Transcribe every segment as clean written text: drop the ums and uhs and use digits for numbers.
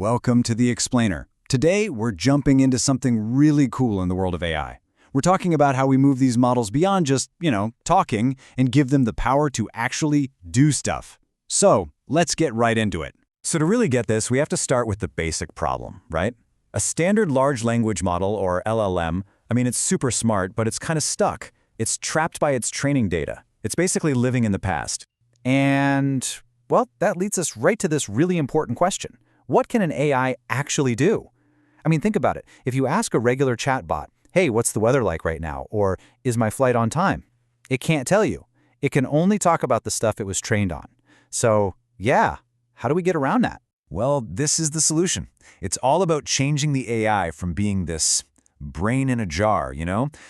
Welcome to The Explainer. Today, we're jumping into something really cool in the world of AI. We're talking about how we move these models beyond just, talking and give them the power to actually do stuff. So, let's get right into it. So to really get this, we have to start with the basic problem, right? A standard large language model, or LLM, it's super smart, but it's kind of stuck. It's trapped by its training data. It's basically living in the past. And, well, that leads us right to this really important question. What can an AI actually do? Think about it. If you ask a regular chatbot, hey, what's the weather like right now? Or, is my flight on time? It can't tell you. It can only talk about the stuff it was trained on. So, yeah, how do we get around that? Well, this is the solution. It's all about changing the AI from being this brain in a jar,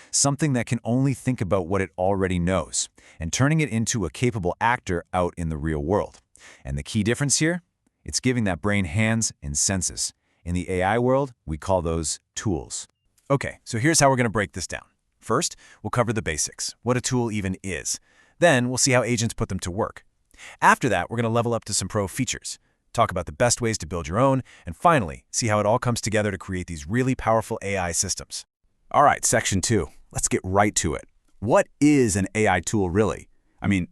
something that can only think about what it already knows, and turning it into a capable actor out in the real world. And the key difference here? It's giving that brain hands and senses. In the AI world, we call those tools. Okay, so here's how we're going to break this down. First, we'll cover the basics, what a tool even is. Then, we'll see how agents put them to work. After that, we're going to level up to some pro features, talk about the best ways to build your own, and finally, see how it all comes together to create these really powerful AI systems. All right, section 2. Let's get right to it. What is an AI tool really?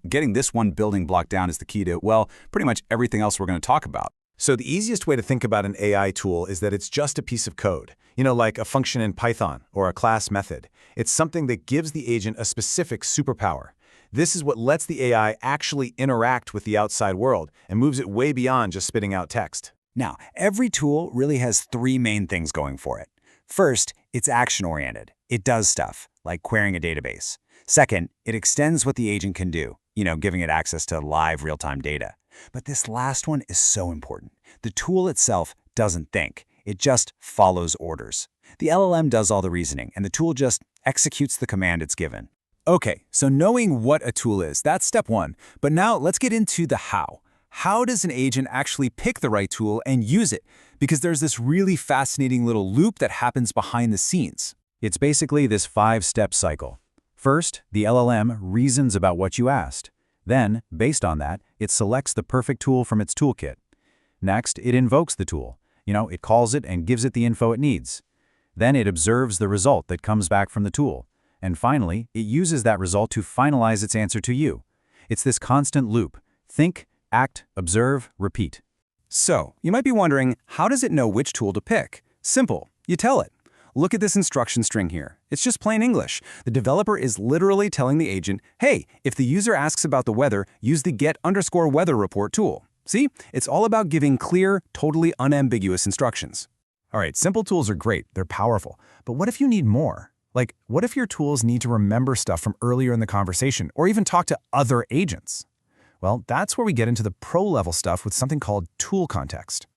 Getting this one building block down is the key to, well, pretty much everything else we're going to talk about. So the easiest way to think about an AI tool is that it's just a piece of code, like a function in Python or a class method. It's something that gives the agent a specific superpower. This is what lets the AI actually interact with the outside world and moves it way beyond just spitting out text. Now, every tool really has three main things going for it. First, it's action-oriented. It does stuff, like querying a database. Second, it extends what the agent can do, giving it access to live real-time data. But this last one is so important. The tool itself doesn't think. It just follows orders. The LLM does all the reasoning, and the tool just executes the command it's given. Okay, so knowing what a tool is, that's step one. But now let's get into the how. How does an agent actually pick the right tool and use it? Because there's this really fascinating little loop that happens behind the scenes. It's basically this 5-step cycle. First, the LLM reasons about what you asked. Then, based on that, it selects the perfect tool from its toolkit. Next, it invokes the tool. It calls it and gives it the info it needs. Then it observes the result that comes back from the tool. And finally, it uses that result to finalize its answer to you. It's this constant loop. Think, act, observe, repeat. So, you might be wondering, how does it know which tool to pick? Simple. You tell it. Look at this instruction string here. It's just plain English. The developer is literally telling the agent, hey, if the user asks about the weather, use the get_weather report tool. See? It's all about giving clear, totally unambiguous instructions. All right, simple tools are great. They're powerful. But what if you need more? Like, what if your tools need to remember stuff from earlier in the conversation, or even talk to other agents? Well, that's where we get into the pro-level stuff with something called tool context.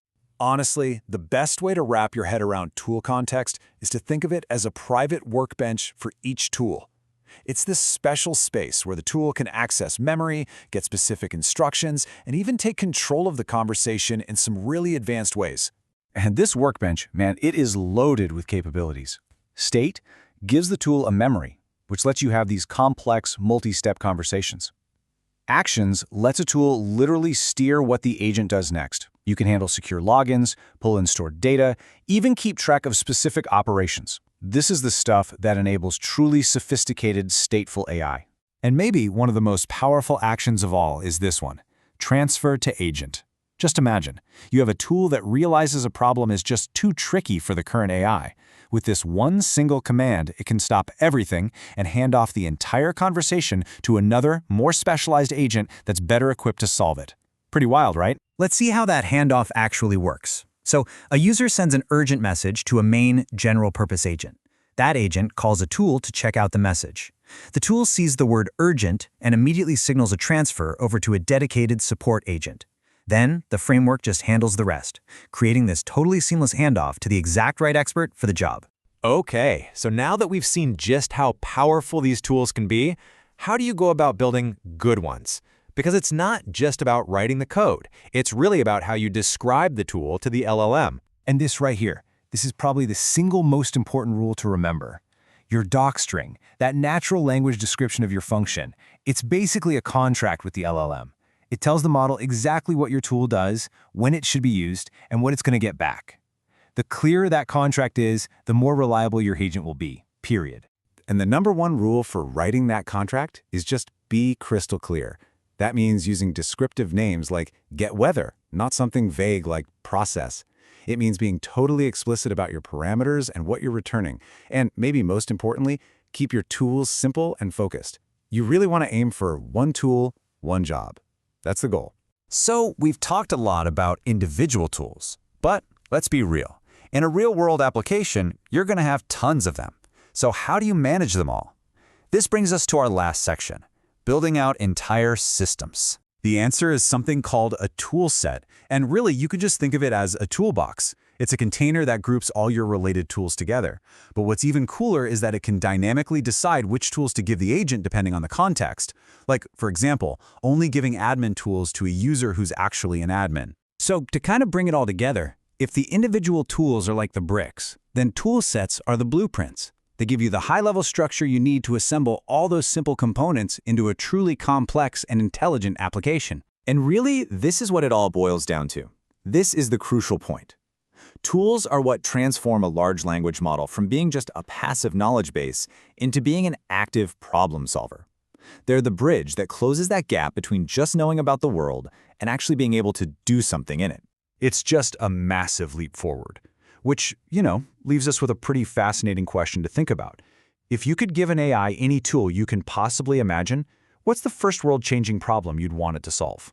Honestly, the best way to wrap your head around tool context is to think of it as a private workbench for each tool. It's this special space where the tool can access memory, get specific instructions, and even take control of the conversation in some really advanced ways. And this workbench, it is loaded with capabilities. State gives the tool a memory, which lets you have these complex, multi-step conversations. Actions lets a tool literally steer what the agent does next. You can handle secure logins, pull in stored data, even keep track of specific operations. This is the stuff that enables truly sophisticated, stateful AI. And maybe one of the most powerful actions of all is this one: transfer to agent. Just imagine, you have a tool that realizes a problem is just too tricky for the current AI. With this one single command, it can stop everything and hand off the entire conversation to another, more specialized agent that's better equipped to solve it. Pretty wild, right? Let's see how that handoff actually works. So, a user sends an urgent message to a main general-purpose agent. That agent calls a tool to check out the message. The tool sees the word urgent and immediately signals a transfer over to a dedicated support agent. Then, the framework just handles the rest, creating this totally seamless handoff to the exact right expert for the job. Okay, so now that we've seen just how powerful these tools can be, how do you go about building good ones? Because it's not just about writing the code. It's really about how you describe the tool to the LLM. And this right here, this is probably the single most important rule to remember. Your doc string, that natural language description of your function, it's basically a contract with the LLM. It tells the model exactly what your tool does, when it should be used, and what it's going to get back. The clearer that contract is, the more reliable your agent will be, period. And the number one rule for writing that contract is just be crystal clear. That means using descriptive names like get weather, not something vague like process. It means being totally explicit about your parameters and what you're returning. And maybe most importantly, keep your tools simple and focused. You really want to aim for one tool, one job. That's the goal. So we've talked a lot about individual tools, but let's be real. In a real-world application, you're going to have tons of them. So how do you manage them all? This brings us to our last section, building out entire systems. The answer is something called a tool set, and really you could just think of it as a toolbox. It's a container that groups all your related tools together. But what's even cooler is that it can dynamically decide which tools to give the agent depending on the context. Like, for example, only giving admin tools to a user who's actually an admin. So to kind of bring it all together, if the individual tools are like the bricks, then tool sets are the blueprints. They give you the high-level structure you need to assemble all those simple components into a truly complex and intelligent application. And really, this is what it all boils down to. This is the crucial point. Tools are what transform a large language model from being just a passive knowledge base into being an active problem solver. They're the bridge that closes that gap between just knowing about the world and actually being able to do something in it. It's just a massive leap forward, which, leaves us with a pretty fascinating question to think about. If you could give an AI any tool you can possibly imagine, what's the first world-changing problem you'd want it to solve?